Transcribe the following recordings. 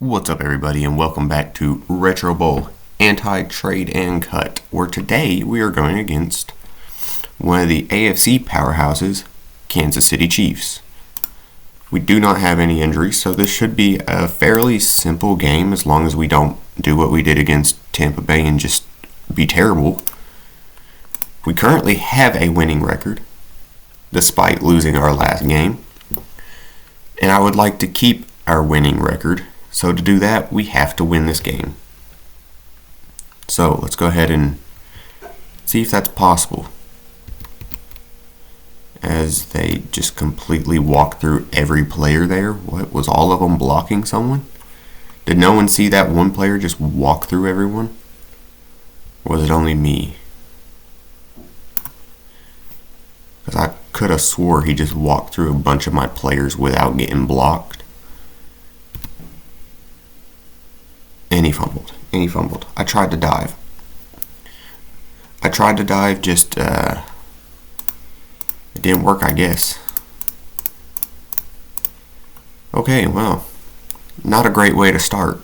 What's up, everybody, and welcome back to Retro Bowl Anti-Trade and Cut, where today we are going against one of the AFC powerhouses, Kansas City Chiefs. We do not have any injuries, so this should be a fairly simple game as long as we don't do what we did against Tampa Bay and just be terrible. We currently have a winning record, despite losing our last game, and I would like to keep our winning record. So to do that, we have to win this game. So let's go ahead and see if that's possible. As they just completely walk through every player there. What, was all of them blocking someone? Did no one see that one player just walk through everyone? Or was it only me? Because I could have swore he just walked through a bunch of my players without getting blocked. And he fumbled. I tried to dive. Just, it didn't work, I guess. Okay, well, not a great way to start.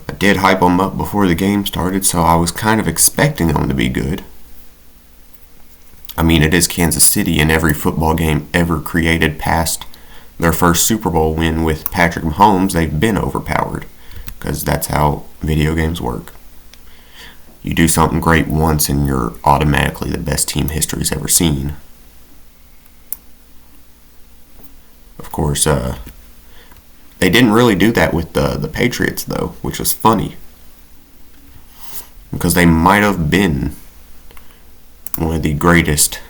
I did hype them up before the game started, so I was kind of expecting them to be good. I mean, it is Kansas City, and every football game ever created past their first Super Bowl win with Patrick Mahomes, they've been overpowered. Because that's how video games work. You do something great once and you're automatically the best team history's ever seen. Of course, they didn't really do that with the Patriots, though, which was funny. Because they might have been one of the greatest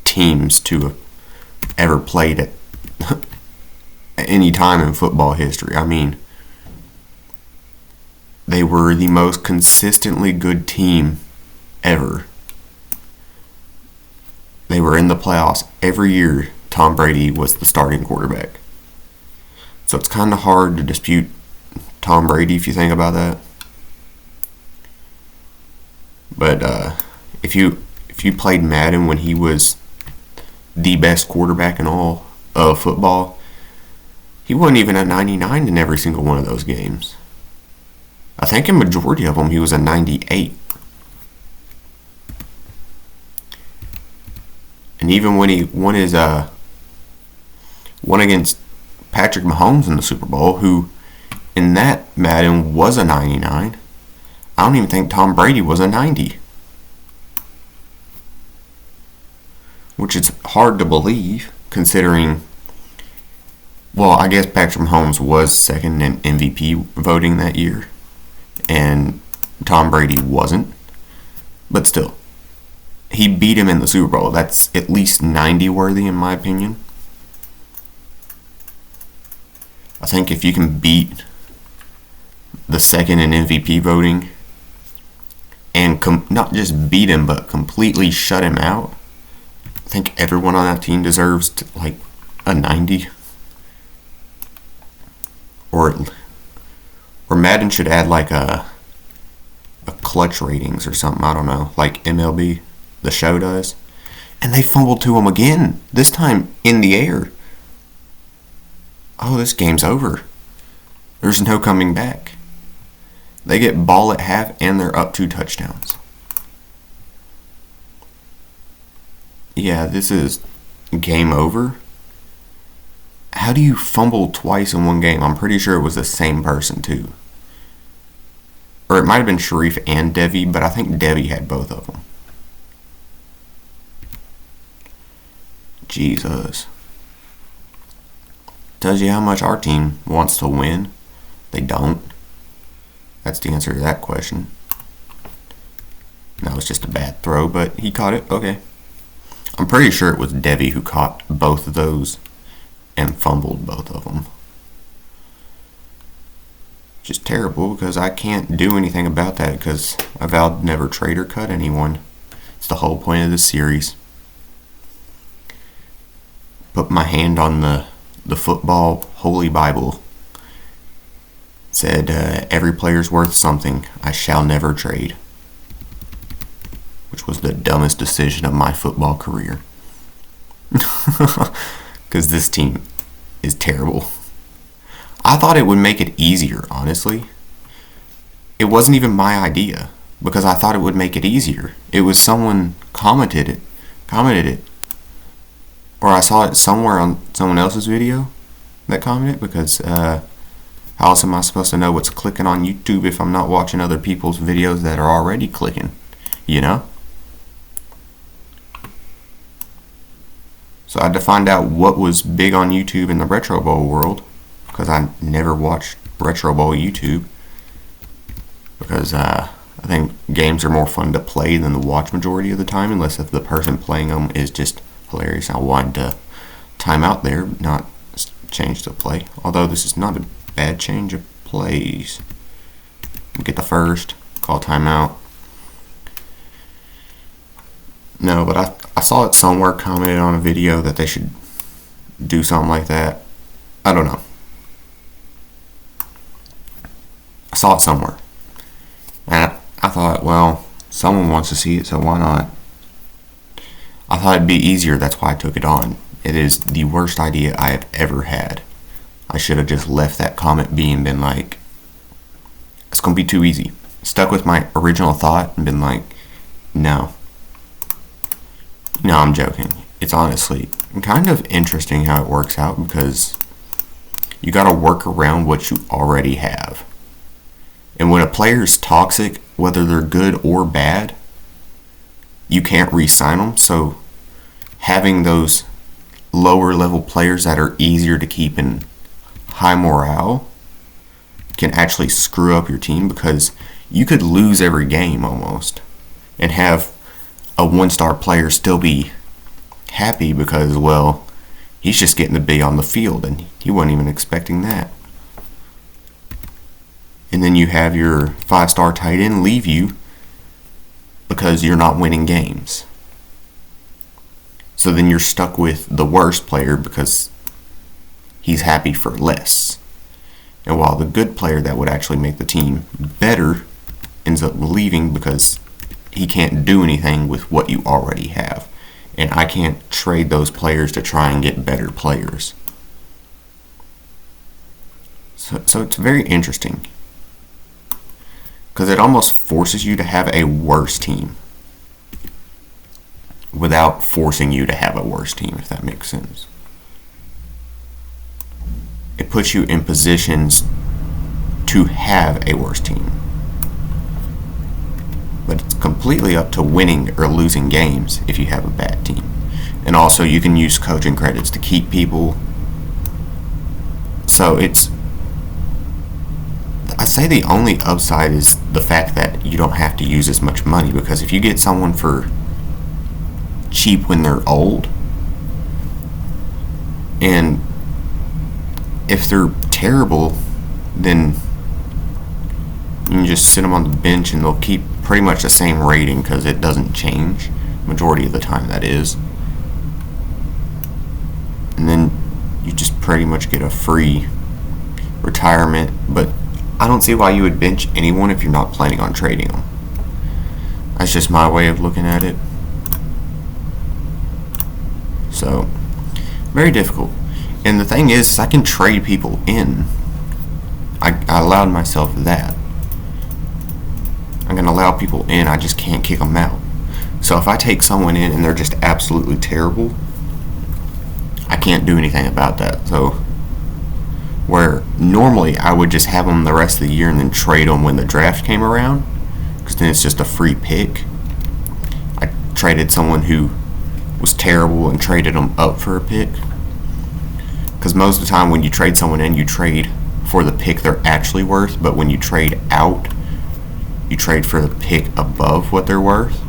teams to have ever played at any time in football history. I mean, they were the most consistently good team ever. They were in the playoffs every year. Tom Brady was the starting quarterback. So it's kind of hard to dispute Tom Brady if you think about that. But if you played Madden when he was the best quarterback in all of football, he wasn't even a 99 in every single one of those games. I think in majority of them he was a 98. And even when he won his won against Patrick Mahomes in the Super Bowl, who in that Madden was a 99, I don't even think Tom Brady was a 90. Which is hard to believe, considering, well, I guess Patrick Mahomes was second in MVP voting that year. And Tom Brady wasn't. But still, he beat him in the Super Bowl. That's at least 90 worthy in my opinion. I think if you can beat the second in MVP voting and not just beat him but completely shut him out, I think everyone on that team deserves like a 90. Or Madden should add like a clutch ratings or something, I don't know, like MLB, the show does. And they fumbled to him again, this time in the air. Oh, this game's over. There's no coming back. They get ball at half and they're up 2 touchdowns. Yeah, this is game over. How do you fumble twice in one game? I'm pretty sure it was the same person, too. Or it might have been Sharif and Devi, but I think Devi had both of them. Jesus. Tells you how much our team wants to win. They don't. That's the answer to that question. That was just a bad throw, but he caught it. Okay. I'm pretty sure it was Devi who caught both of those and fumbled both of them. Just terrible because I can't do anything about that because I vowed never trade or cut anyone. It's the whole point of this series. Put my hand on the football holy Bible. Said every player's worth something. I shall never trade. Which was the dumbest decision of my football career. Because this team is terrible. I thought it would make it easier, honestly. It wasn't even my idea because I thought it would make it easier. It was someone commented it, or I saw it somewhere on someone else's video that commented, because how else am I supposed to know what's clicking on YouTube if I'm not watching other people's videos that are already clicking, you know? So I had to find out what was big on YouTube in the Retro Bowl world, because I never watched Retro Bowl YouTube, because I think games are more fun to play than to watch majority of the time, unless if the person playing them is just hilarious. I wanted to time out there, not change the play. Although this is not a bad change of plays. Get the first, call timeout. No, but I saw it somewhere commented on a video that they should do something like that. I don't know. I saw it somewhere. And I thought, well, someone wants to see it, so why not? I thought it'd be easier, that's why I took it on. It is the worst idea I have ever had. I should have just left that comment be and been like, it's going to be too easy. Stuck with my original thought and been like, no. No, I'm joking. It's honestly kind of interesting how it works out, because you got to work around what you already have. And when a player's toxic, whether they're good or bad, you can't re-sign them. So having those lower level players that are easier to keep in high morale can actually screw up your team, because you could lose every game almost and have a 1-star player still be happy because, well, he's just getting to be on the field and he wasn't even expecting that. And then you have your 5-star tight end leave you because you're not winning games. So then you're stuck with the worst player because he's happy for less. And while the good player that would actually make the team better ends up leaving because he can't do anything with what you already have. And I can't trade those players to try and get better players. So it's very interesting, because it almost forces you to have a worse team without forcing you to have a worse team, if that makes sense. It puts you in positions to have a worse team. But it's completely up to winning or losing games if you have a bad team. And also you can use coaching credits to keep people. So I'd say the only upside is the fact that you don't have to use as much money, because if you get someone for cheap when they're old, and if they're terrible, then you can just sit them on the bench and they'll keep pretty much the same rating because it doesn't change majority of the time, that is. And then you just pretty much get a free retirement. But I don't see why you would bench anyone if you're not planning on trading them. That's just my way of looking at it. So very difficult. And the thing is, I can trade people in. I allowed myself that. I'm going to allow people in, I just can't kick them out. So if I take someone in and they're just absolutely terrible, I can't do anything about that. So where normally I would just have them the rest of the year and then trade them when the draft came around, because then it's just a free pick. I traded someone who was terrible and traded them up for a pick. Because most of the time when you trade someone in, you trade for the pick they're actually worth, but when you trade out, you trade for the pick above what they're worth.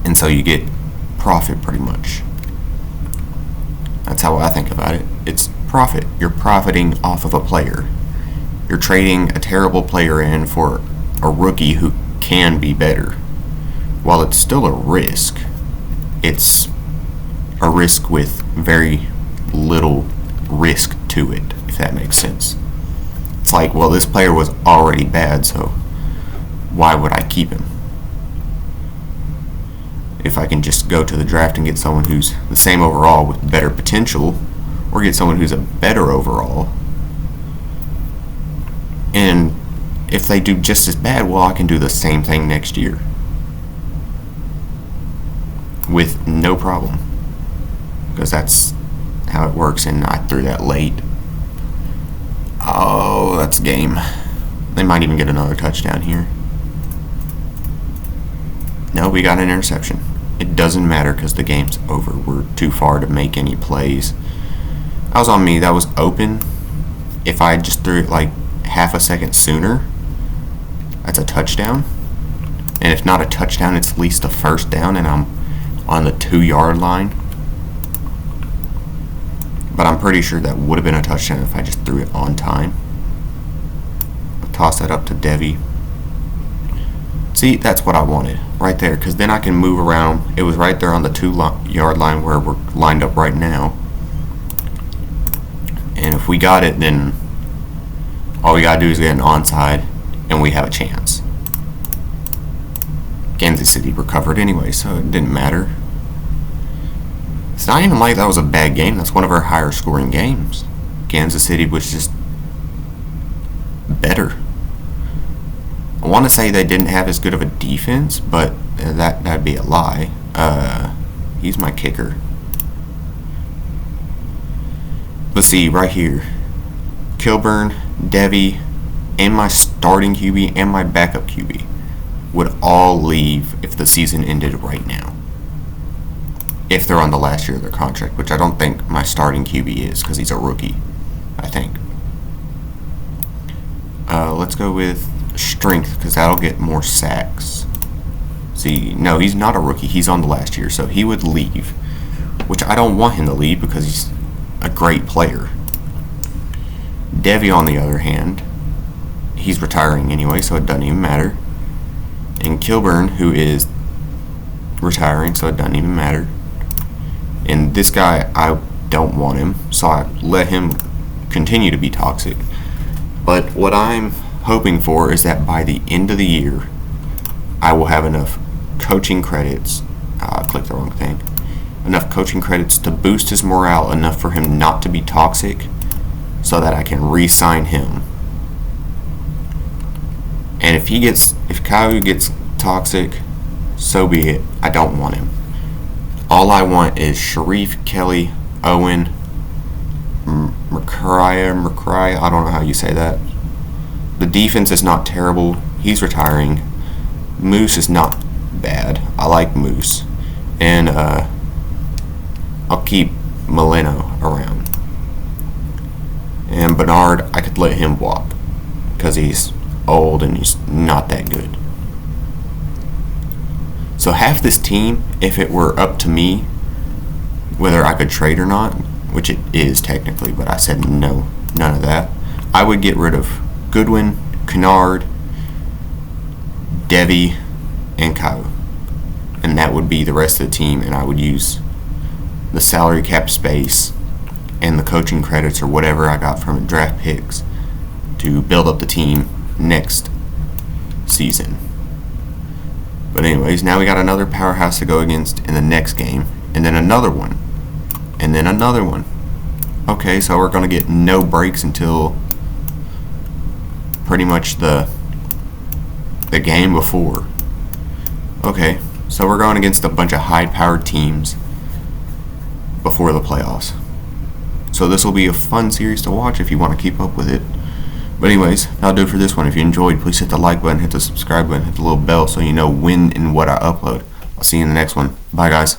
And so you get profit pretty much. That's how I think about it. It's profit. You're profiting off of a player. You're trading a terrible player in for a rookie who can be better. While it's still a risk, it's a risk with very little risk to it, if that makes sense. It's like, well, this player was already bad, so why would I keep him? If I can just go to the draft and get someone who's the same overall with better potential, or get someone who's a better overall, And if they do just as bad, well, I can do the same thing next year with no problem, because that's how it works. And I threw that late. Oh, that's game. They might even get another touchdown here. No, we got an interception. It doesn't matter because the game's over. We're too far to make any plays. That was on me. That was open. If I just threw it like half a second sooner, that's a touchdown. And if not a touchdown, it's at least a first down, and I'm on the 2-yard line. But I'm pretty sure that would have been a touchdown if I just threw it on time. I'll toss that up to Devi. See, that's what I wanted right there, because then I can move around. It was right there on the 2-yard line where we're lined up right now. And if we got it, then all we gotta do is get an onside, and we have a chance. Kansas City recovered anyway, so it didn't matter. It's not even like that was a bad game. That's one of our higher scoring games. Kansas City was just better. I want to say they didn't have as good of a defense, but that'd be a lie. He's my kicker. Let's see, right here. Kilburn, Devi, and my starting QB and my backup QB would all leave if the season ended right now. If they're on the last year of their contract, which I don't think my starting QB is, because he's a rookie, I think. Let's go with strength, because that'll get more sacks. See, no, he's not a rookie. He's on the last year, so he would leave, which I don't want him to leave because he's a great player. Devi, on the other hand, he's retiring anyway, so it doesn't even matter. And Kilburn, who is retiring, so it doesn't even matter. And this guy, I don't want him, so I let him continue to be toxic. But what I'm hoping for is that by the end of the year, I will have enough coaching credits. I clicked the wrong thing. Enough coaching credits to boost his morale enough for him not to be toxic, so that I can re-sign him. And if Kyle gets toxic, so be it. I don't want him. All I want is Sharif, Kelly, Owen, McCray, I don't know how you say that. The defense is not terrible. He's retiring. Moose is not bad. I like Moose. And I'll keep Molino around. And Bernard, I could let him walk because he's old and he's not that good. So half this team, if it were up to me, whether I could trade or not, which it is technically, but I said no, none of that, I would get rid of Goodwin, Kennard, Devi, and Kyle. And that would be the rest of the team, and I would use the salary cap space and the coaching credits or whatever I got from draft picks to build up the team next season. But anyways, now we got another powerhouse to go against in the next game, and then another one, and then another one. Okay, so we're going to get no breaks until pretty much the game before. Okay, so we're going against a bunch of high-powered teams before the playoffs. So this will be a fun series to watch if you want to keep up with it. But anyways, that'll do it for this one. If you enjoyed, please hit the like button, hit the subscribe button, hit the little bell so you know when and what I upload. I'll see you in the next one. Bye, guys.